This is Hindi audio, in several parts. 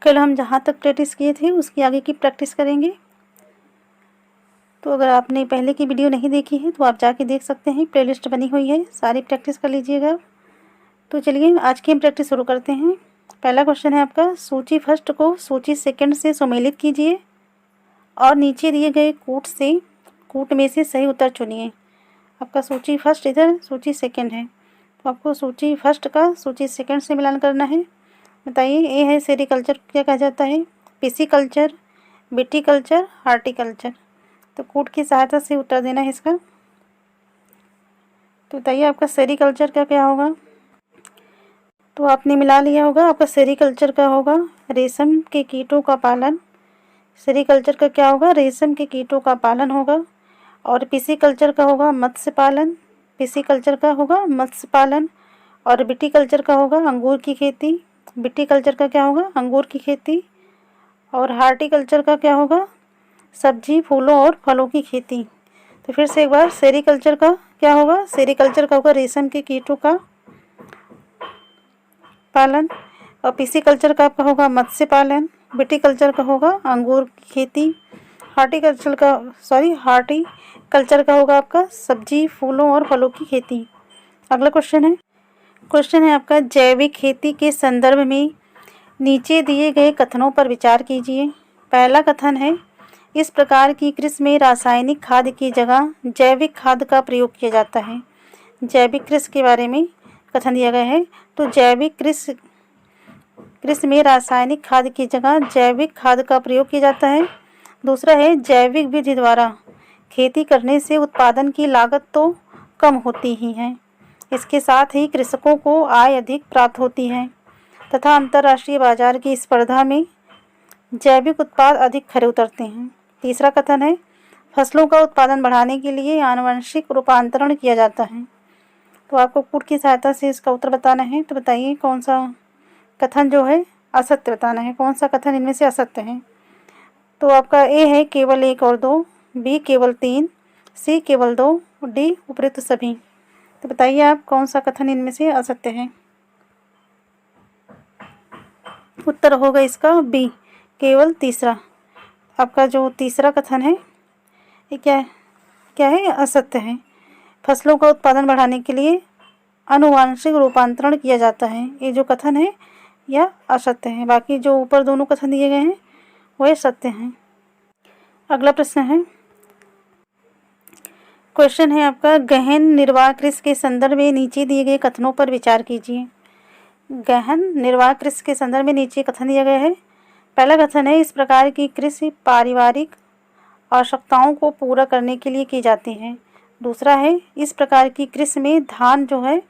कल हम जहाँ तक प्रैक्टिस किए थे उसकी आगे की प्रैक्टिस करेंगे। तो अगर आपने पहले की वीडियो नहीं देखी है तो आप जाके देख सकते हैं, प्लेलिस्ट बनी हुई है, सारी प्रैक्टिस कर लीजिएगा। तो चलिए आज की हम प्रैक्टिस शुरू करते हैं। पहला क्वेश्चन है आपका, सूची फर्स्ट को सूची सेकंड से सुमेलित कीजिए और नीचे दिए गए कूट में से सही उत्तर चुनिए। आपका सूची फर्स्ट इधर, सूची सेकंड है, तो आपको सूची फर्स्ट का सूची सेकंड से मिलान करना है। बताइए, ए है सेरिकल्चर, क्या कहा जाता है? Pisciculture, viticulture, horticulture. तो कूट की सहायता से उत्तर देना है इसका। तो बताइए आपका सेरिकल्चर का क्या होगा? तो आपने मिला लिया होगा। आपका सेरिकल्चर का होगा रेशम के कीटों का पालन। सेरिकल्चर का क्या होगा? रेशम के कीटों का पालन होगा। और पिसिकल्चर का होगा मत्स्य पालन। पिसिकल्चर का होगा मत्स्य पालन। और विटिकल्चर का होगा अंगूर की खेती। विटिकल्चर का क्या होगा? अंगूर की खेती। और हार्टिकल्चर का क्या होगा? सब्जी, फूलों और फलों की खेती। तो फिर से एक बार, सेरिकल्चर का क्या होगा? सेरिकल्चर का होगा रेशम के कीटों का पालन। और पिसिकल्चर का आपका होगा मत्स्य पालन। विटिकल्चर का होगा अंगूर की खेती। हार्टिकल्चर का होगा आपका सब्जी, फूलों और फलों की खेती। अगला क्वेश्चन है आपका, जैविक खेती के संदर्भ में नीचे दिए गए कथनों पर विचार कीजिए। पहला कथन है, इस प्रकार की कृषि में रासायनिक खाद की जगह जैविक खाद का प्रयोग किया जाता है। जैविक कृषि के बारे में कथन दिया गया है। तो जैविक कृषि में रासायनिक खाद की जगह जैविक खाद का प्रयोग किया जाता है। दूसरा है, जैविक विधि द्वारा खेती करने से उत्पादन की लागत तो कम होती ही है, इसके साथ ही कृषकों को आय अधिक प्राप्त होती है तथा अंतर्राष्ट्रीय बाजार की स्पर्धा में जैविक उत्पाद अधिक खरे उतरते हैं। तीसरा कथन है, फसलों का उत्पादन बढ़ाने के लिए आनुवंशिक रूपांतरण किया जाता है। तो आपको कूट की सहायता से इसका उत्तर बताना है। तो बताइए कौन सा कथन जो है असत्य बताना है, कौन सा कथन इनमें से असत्य है। तो आपका ए है केवल 1 और 2, बी केवल 3, सी केवल 2, डी उपयुक्त सभी। तो बताइए आप कौन सा कथन इनमें से असत्य है। उत्तर होगा इसका बी, केवल तीसरा। आपका जो तीसरा कथन है ये क्या है? असत्य है। फसलों का उत्पादन बढ़ाने के लिए आनुवांशिक रूपांतरण किया जाता है, ये जो कथन है यह असत्य है। बाकी जो ऊपर दोनों कथन दिए गए हैं वह सत्य हैं। अगला प्रश्न है, क्वेश्चन है आपका, गहन निर्वाह कृषि के संदर्भ में नीचे दिए गए कथनों पर विचार कीजिए। गहन निर्वाह कृषि के संदर्भ में नीचे कथन दिया गया है। पहला कथन है, इस प्रकार की कृषि पारिवारिक आवश्यकताओं को पूरा करने के लिए की जाती है। दूसरा है, इस प्रकार की कृषि में धान जो है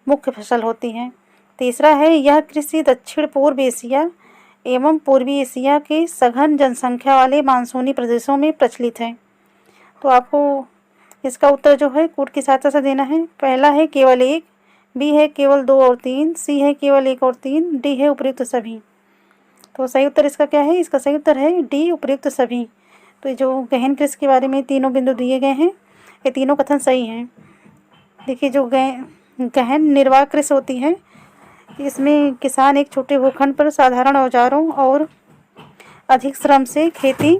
मुख्य फसल होती है। तीसरा है, यह कृषि दक्षिण पूर्व एशिया एवं पूर्वी एशिया के सघन जनसंख्या वाले मानसूनी प्रदेशों में प्रचलित है। तो आपको इसका उत्तर जो है कूट की सहायता से देना है। पहला है केवल 1, बी है केवल 2 और 3, सी है केवल 1 और 3, डी है उपयुक्त सभी। तो सही उत्तर इसका क्या है? इसका सही उत्तर है डी, उपयुक्त सभी। तो जो गहन कृषि के बारे में तीनों बिंदु दिए गए हैं, ये तीनों कथन सही हैं। देखिए, जो गहन निर्वाह कृषि होती है, इसमें किसान एक छोटे भूखंड पर साधारण औजारों और अधिक श्रम से खेती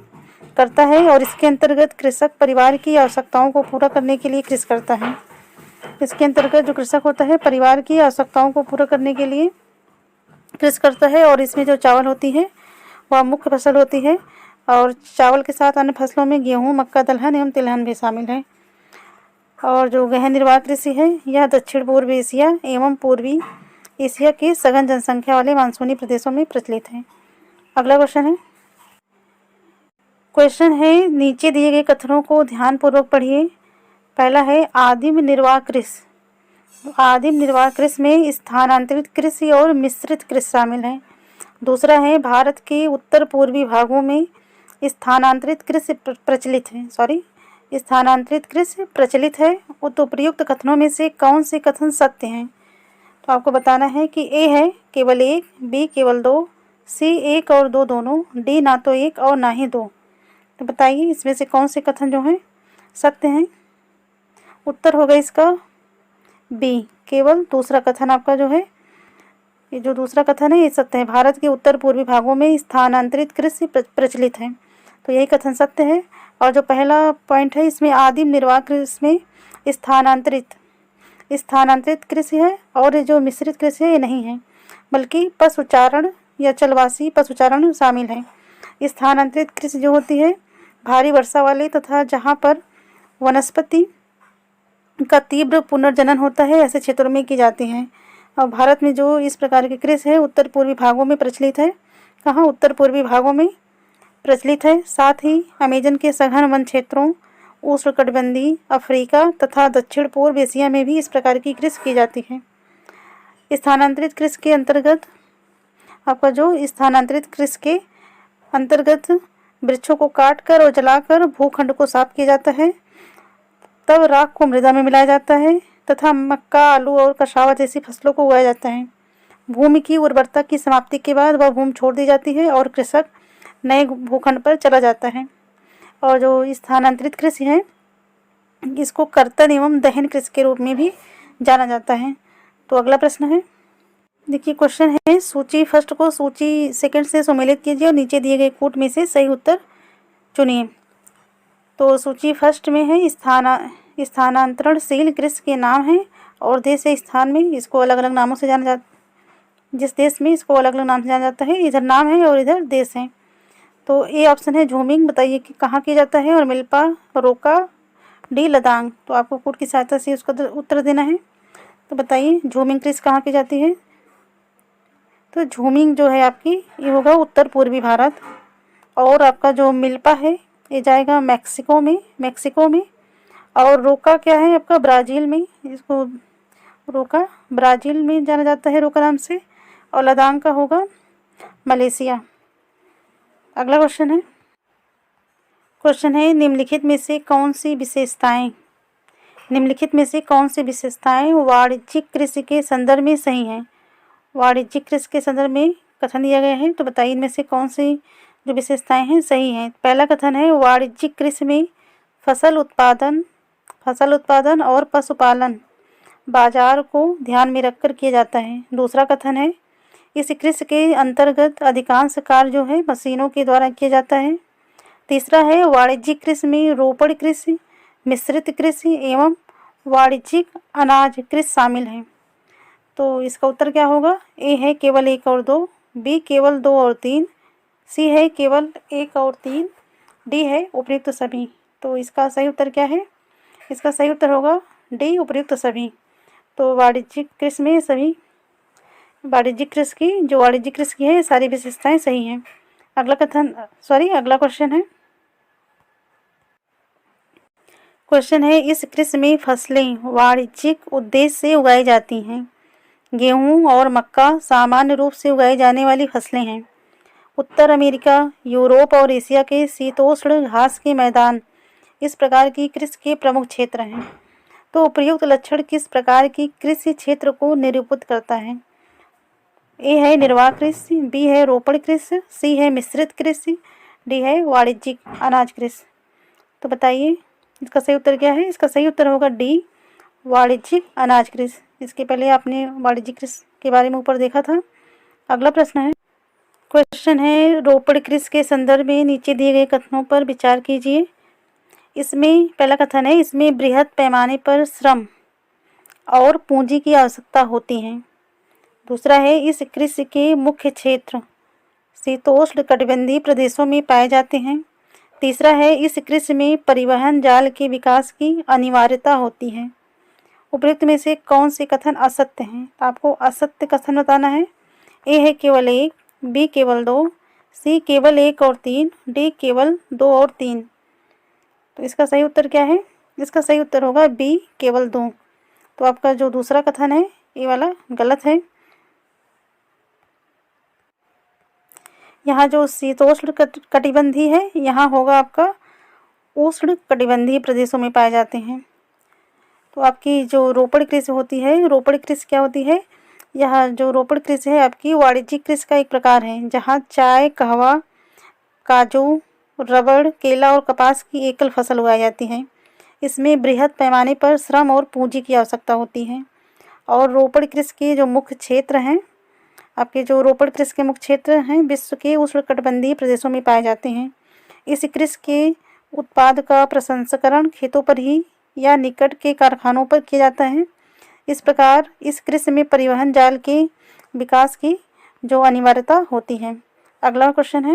करता है और इसके अंतर्गत कृषक परिवार की आवश्यकताओं को पूरा करने के लिए कृषि करता है। इसके अंतर्गत जो कृषक होता है परिवार की आवश्यकताओं को पूरा करने के लिए कृषि करता है। और इसमें जो चावल होती है वह मुख्य फसल होती है और चावल के साथ अन्य फसलों में गेहूँ, मक्का, दलहन एवं तिलहन भी शामिल है। और जो गहन निर्वाह कृषि है यह दक्षिण पूर्व एशिया एवं पूर्वी एशिया के सघन जनसंख्या वाले मानसूनी प्रदेशों में प्रचलित है। अगला क्वेश्चन है, नीचे दिए गए कथनों को ध्यानपूर्वक पढ़िए। पहला है, आदिम निर्वाह कृषि। आदिम निर्वाह कृषि में स्थानांतरित कृषि और मिश्रित कृषि शामिल है। दूसरा है, भारत के उत्तर पूर्वी भागों में स्थानांतरित कृषि प्रचलित है। तो उपयुक्त कथनों में से कौन से कथन सत्य हैं? तो आपको बताना है कि ए है केवल 1, बी केवल 2, सी 1 और 2 दोनों, डी ना तो 1 और ना ही 2। तो बताइए इसमें से कौन से कथन जो हैं सत्य हैं। उत्तर होगा इसका बी, केवल दूसरा कथन आपका जो है ये जो दूसरा कथन है ये सत्य है। भारत के उत्तर पूर्वी भागों में स्थानांतरित कृषि प्रचलित है, तो यही कथन सत्य है। और जो पहला पॉइंट है इसमें आदिम निर्वाह कृषि में स्थानांतरित कृषि है, और ये जो मिश्रित कृषि है ये नहीं है, बल्कि पशुचारण या चलवासी पशुचारण शामिल है। स्थानांतरित कृषि जो होती है भारी वर्षा वाले तथा जहाँ पर वनस्पति का तीव्र पुनर्जनन होता है ऐसे क्षेत्रों में की जाती हैं। और भारत में जो इस प्रकार की कृषि है उत्तर पूर्वी भागों में प्रचलित है। कहाँ? उत्तर पूर्वी भागों में प्रचलित है। साथ ही अमेजन के सघन वन क्षेत्रों, उष्णकटिबंधीय अफ्रीका तथा दक्षिण पूर्व एशिया में भी इस प्रकार की कृषि की जाती है। स्थानांतरित कृषि के अंतर्गत आपका जो स्थानांतरित कृषि के अंतर्गत वृक्षों को काटकर और जलाकर भूखंड को साफ किया जाता है, तब राख को मृदा में मिलाया जाता है तथा मक्का, आलू और कसावा जैसी फसलों को उगाया जाता है। भूमि की उर्वरता की समाप्ति के बाद वह भूमि छोड़ दी जाती है और कृषक नए भूखंड पर चला जाता है। और जो स्थानांतरित कृषि है इसको कर्तन एवं दहन कृषि के रूप में भी जाना जाता है। तो अगला प्रश्न है, देखिए क्वेश्चन है, सूची फर्स्ट को सूची सेकंड से सम्मिलित कीजिए और नीचे दिए गए कूट में से सही उत्तर चुनिए। तो सूची फर्स्ट में है स्थानांतरणशील कृषि के नाम है और देश से स्थान में इसको अलग अलग नामों से जाना जाता, जिस देश में इसको अलग अलग नाम से जाना जाता है, इधर नाम है और इधर देश है। तो ए ऑप्शन है झूमिंग, बताइए कि कहाँ किया जाता है, और मिल्पा, रोका, डी लदांग। तो आपको कूट की सहायता से उसका उत्तर देना है। तो बताइए झूमिंग कृषि कहाँ की जाती है। तो झूमिंग जो है आपकी ये होगा उत्तर पूर्वी भारत, और आपका जो मिल्पा है ये जाएगा मैक्सिको में, और रोका क्या है आपका ब्राज़ील में, इसको रोका ब्राज़ील में जाना जाता है रोका नाम से, और लदांग का होगा मलेशिया। अगला क्वेश्चन है निम्नलिखित में से कौन सी विशेषताएं वाणिज्यिक कृषि के संदर्भ में सही हैं। वाणिज्यिक कृषि के संदर्भ में कथन दिया गया है, तो बताइए इनमें से कौन सी जो विशेषताएं हैं सही हैं। पहला कथन है वाणिज्यिक कृषि में फसल उत्पादन और पशुपालन बाजार को ध्यान में रखकर किया जाता है। दूसरा कथन है इस कृषि के अंतर्गत अधिकांश कार्य जो है मशीनों के द्वारा किया जाता है। तीसरा है वाणिज्यिक कृषि में रोपड़ कृषि, मिश्रित कृषि एवं वाणिज्यिक अनाज कृषि शामिल है। तो इसका उत्तर क्या होगा, ए है केवल 1 और 2, बी केवल 2 और 3, सी है केवल 1 और 3, डी है उपयुक्त सभी। तो इसका सही उत्तर क्या है, इसका सही उत्तर होगा डी उपयुक्त सभी। तो वाणिज्यिक कृषि में सभी वाणिज्यिक कृषि की है सारी विशेषताएं सही हैं। अगला क्वेश्चन है इस कृषि में फसलें वाणिज्यिक उद्देश्य से उगाई जाती हैं। गेहूं और मक्का सामान्य रूप से उगाई जाने वाली फसलें हैं। उत्तर अमेरिका, यूरोप और एशिया के शीतोष्ण घास के मैदान इस प्रकार की कृषि के प्रमुख क्षेत्र हैं। तो उपयुक्त लक्षण किस प्रकार की कृषि क्षेत्र को निरूपित करता है। ए है निर्वाह कृषि, बी है रोपड़ कृषि, सी है मिश्रित कृषि, डी है वाणिज्यिक अनाज कृषि। तो बताइए इसका सही उत्तर क्या है, इसका सही उत्तर होगा डी वाणिज्यिक अनाज कृषि। इसके पहले आपने वाणिज्यिक कृषि के बारे में ऊपर देखा था। अगला क्वेश्चन है रोपड़ कृषि के संदर्भ में नीचे दिए गए कथनों पर विचार कीजिए। इसमें पहला कथन है इसमें बृहद पैमाने पर श्रम और पूंजी की आवश्यकता होती है। दूसरा है इस कृषि के मुख्य क्षेत्र शीतोष्ण कटिबंधीय प्रदेशों में पाए जाते हैं। तीसरा है इस कृषि में परिवहन जाल के विकास की अनिवार्यता होती है। उपयुक्त में से कौन से कथन असत्य हैं, तो आपको असत्य कथन बताना है। ए है केवल 1, बी केवल 2, सी केवल 1 और 3, डी केवल 2 और 3। तो इसका सही उत्तर क्या है, इसका सही उत्तर होगा बी केवल 2। तो आपका जो दूसरा कथन है ये वाला गलत है। यहाँ जो शीतोष्ण कटिबंधीय है यहाँ होगा आपका उष्ण कटिबंधीय प्रदेशों में पाए जाते हैं। तो आपकी जो रोपड़ कृषि होती है, रोपड़ कृषि क्या होती है, यह जो रोपड़ कृषि है आपकी वाणिज्यिक कृषि का एक प्रकार है जहाँ चाय, कहवा, काजू, रबड़, केला और कपास की एकल फसल उगाई जाती है। इसमें बृहद पैमाने पर श्रम और पूंजी की आवश्यकता होती है। और रोपड़ कृषि के जो मुख्य क्षेत्र हैं आपके जो रोपड़ कृषि के मुख्य क्षेत्र हैं विश्व के उष्णकटिबंधीय प्रदेशों में पाए जाते हैं। इस कृषि के उत्पाद का प्रसंस्करण खेतों पर ही या निकट के कारखानों पर किया जाता है। इस प्रकार इस कृषि में परिवहन जाल के विकास की जो अनिवार्यता होती है। अगला क्वेश्चन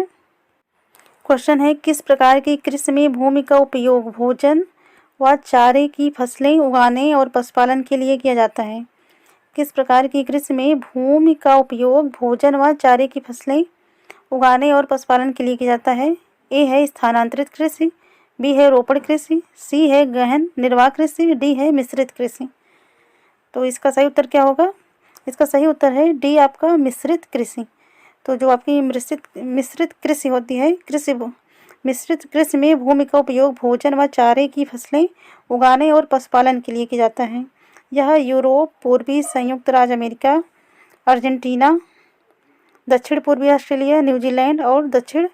है किस प्रकार की कृषि में भूमि का उपयोग भोजन व चारे की फसलें उगाने और पशुपालन के लिए किया जाता है। किस प्रकार की कृषि में भूमि का उपयोग भोजन व चारे की फसलें उगाने और पशुपालन के लिए किया जाता है। ए है स्थानांतरित कृषि, बी है रोपड़ कृषि, सी है गहन निर्वाह कृषि, डी है मिश्रित कृषि। तो इसका सही उत्तर क्या होगा? इसका सही उत्तर है डी आपका मिश्रित कृषि। तो जो आपकी मिश्रित कृषि होती है मिश्रित कृषि में भूमि का उपयोग भोजन व चारे की फसलें उगाने और पशुपालन के लिए किया जाता है। यह यूरोप, पूर्वी संयुक्त राज्य अमेरिका, अर्जेंटीना, दक्षिण पूर्वी ऑस्ट्रेलिया, न्यूजीलैंड और दक्षिण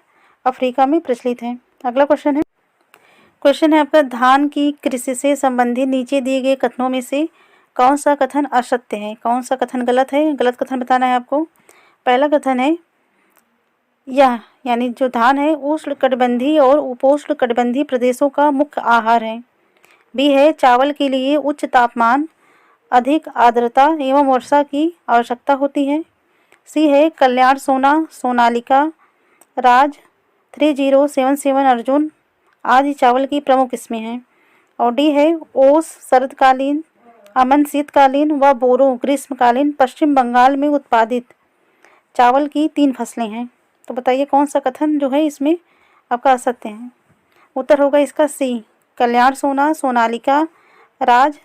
अफ्रीका में प्रचलित है। अगला क्वेश्चन है आपका धान की कृषि से संबंधित नीचे दिए गए कथनों में से कौन सा कथन असत्य है, कौन सा कथन गलत है? गलत कथन बताना है आपको। पहला कथन है यह यानी जो धान है उष्णकटिबंधीय और उपोष्णकटिबंधीय प्रदेशों का मुख्य आहार है। बी है चावल के लिए उच्च तापमान, अधिक आर्द्रता एवं वर्षा की आवश्यकता होती है। सी है कल्याण सोनालिका, राज 3077, अर्जुन आदि चावल की प्रमुख किस्में हैं। और डी है ओस शरदकालीन, अमन शीतकालीन व बोरो ग्रीष्मकालीन पश्चिम बंगाल में उत्पादित चावल की 3 फसलें हैं। तो बताइए कौन सा कथन जो है इसमें आपका असत्य है? उत्तर होगा इसका सी, कल्याण सोनालिका, राज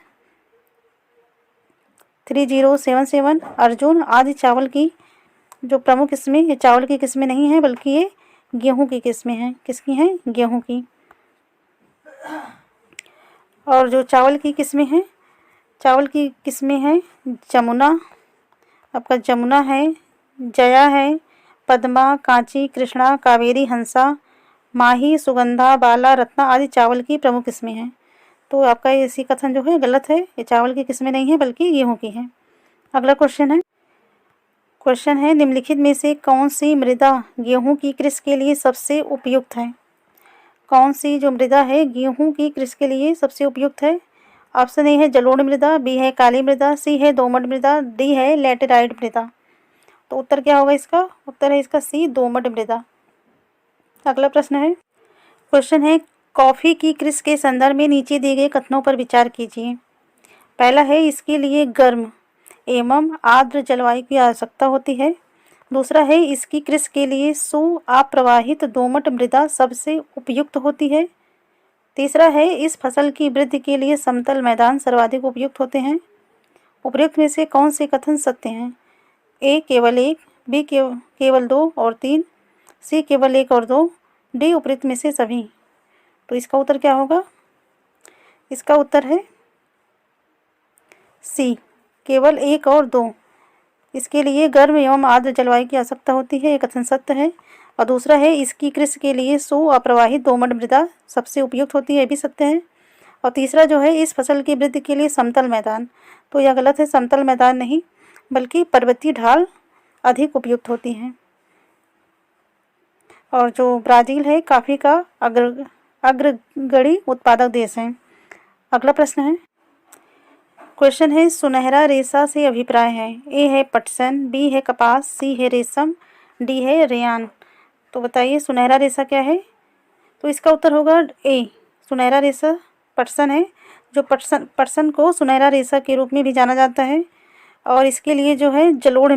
3077, अर्जुन आदि चावल की जो प्रमुख किस्में ये चावल की किस्में नहीं हैं बल्कि ये गेहूं की किस्में हैं। किसकी हैं? गेहूं की। और जो चावल की किस्में हैं जमुना, आपका जमुना है, जया है, पद्मा, कांची, कृष्णा, कावेरी, हंसा, माही, सुगंधा, बाला, रत्ना आदि चावल की प्रमुख किस्में हैं। तो आपका ये कथन जो है गलत है, ये चावल की किस्में नहीं है बल्कि गेहूं की हैं। अगला क्वेश्चन है निम्नलिखित में से कौन सी मृदा गेहूं की कृषि के लिए सबसे उपयुक्त है? कौन सी जो मृदा है गेहूं की कृषि के लिए सबसे उपयुक्त है? ऑप्शन ए है जलोढ़ मृदा, बी है काली मृदा, सी है दोमट मृदा, डी है लैटेराइट मृदा। तो उत्तर क्या होगा इसका? उत्तर है इसका सी, दोमट मृदा। अगला क्वेश्चन है कॉफ़ी की कृषि के संदर्भ में नीचे दिए गए कथनों पर विचार कीजिए। पहला है इसके लिए गर्म एवं आर्द्र जलवायु की आवश्यकता होती है। दूसरा है इसकी कृषि के लिए अप्रवाहित दोमट मृदा सबसे उपयुक्त होती है। तीसरा है इस फसल की वृद्धि के लिए समतल मैदान सर्वाधिक उपयुक्त होते हैं। उपयुक्त में से कौन से कथन सत्य हैं? ए केवल 1, बी केवल 2 और 3, सी केवल 1 और 2, डी उपयुक्त में से सभी। तो इसका उत्तर क्या होगा? इसका उत्तर है सी, केवल 1 और 2। इसके लिए गर्म एवं आर्द्र जलवायु की आवश्यकता होती है, ये कथन सत्य है। और दूसरा है इसकी कृषि के लिए अप्रवाहित दोमट मृदा सबसे उपयुक्त होती है, ये भी सत्य है। और तीसरा जो है इस फसल की वृद्धि के लिए समतल मैदान, तो यह गलत है, समतल मैदान नहीं बल्कि पर्वतीय ढाल अधिक उपयुक्त होती हैं। और जो ब्राज़ील है कॉफ़ी का अग्रगणी उत्पादक देश है। अगला क्वेश्चन है सुनहरा रेशा से अभिप्राय है। ए है पटसन, बी है कपास, सी है रेशम, डी है रेयान। तो बताइए सुनहरा रेशा क्या है? तो इसका उत्तर होगा ए, सुनहरा रेशा पटसन है। जो पटसन को सुनहरा रेशा के रूप में भी जाना जाता है। और इसके लिए जो है जलोढ़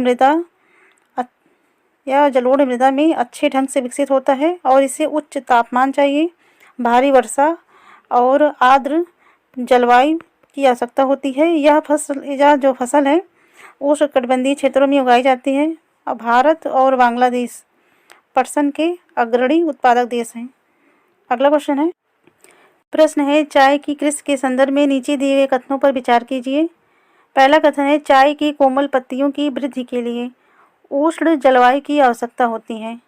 मृदा में अच्छे ढंग से विकसित होता है और इसे उच्च तापमान चाहिए, भारी वर्षा और आर्द्र जलवायु की आवश्यकता होती है। यह जो फसल है उष्णकटिबंधीय क्षेत्रों में उगाई जाती है। और भारत और बांग्लादेश पटसन के अग्रणी उत्पादक देश हैं। अगला प्रश्न है चाय की कृषि के संदर्भ में नीचे दिए गए कथनों पर विचार कीजिए। पहला कथन है चाय की कोमल पत्तियों की वृद्धि के लिए उष्ण जलवायु की आवश्यकता होती है।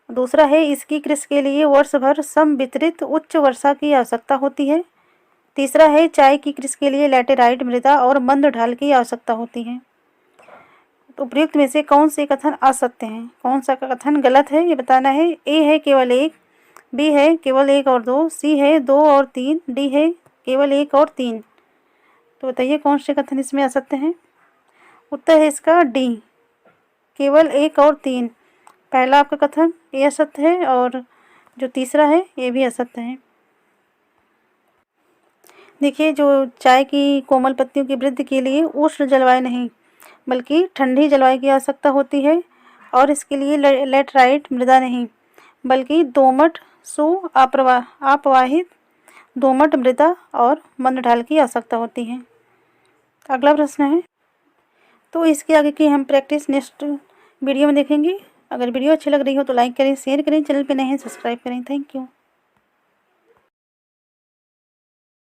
दूसरा है इसकी कृषि के लिए वर्ष भर समवितरित उच्च वर्षा की आवश्यकता होती है। तीसरा है चाय की कृषि के लिए लैटेराइट मृदा और मंद ढाल की आवश्यकता होती है। उपयुक्त में से कौन से कथन असत्य हैं? कौन सा कथन गलत है ये बताना है। ए है केवल एक, बी है केवल एक और दो, सी है दो और तीन, डी है केवल एक और तीन। तो बताइए कौन से कथन इसमें असत्य हैं? उत्तर है इसका डी, केवल एक और तीन। पहला आपका कथन ये असत्य है और जो तीसरा है ये भी असत्य है। देखिए, जो चाय की कोमल पत्तियों की वृद्धि के लिए उष्ण जलवायु नहीं बल्कि ठंडी जलवायु की आवश्यकता होती है और इसके लिए लैटराइट मृदा नहीं बल्कि दोमट अपवाहित दोमट मृदा और मंद ढाल की आवश्यकता होती है। अगला प्रश्न है, तो इसके आगे की हम प्रैक्टिस नेक्स्ट वीडियो में देखेंगे। अगर वीडियो अच्छी लग रही हो तो लाइक करें, शेयर करें, चैनल पे नए हैं सब्सक्राइब करें। Thank you.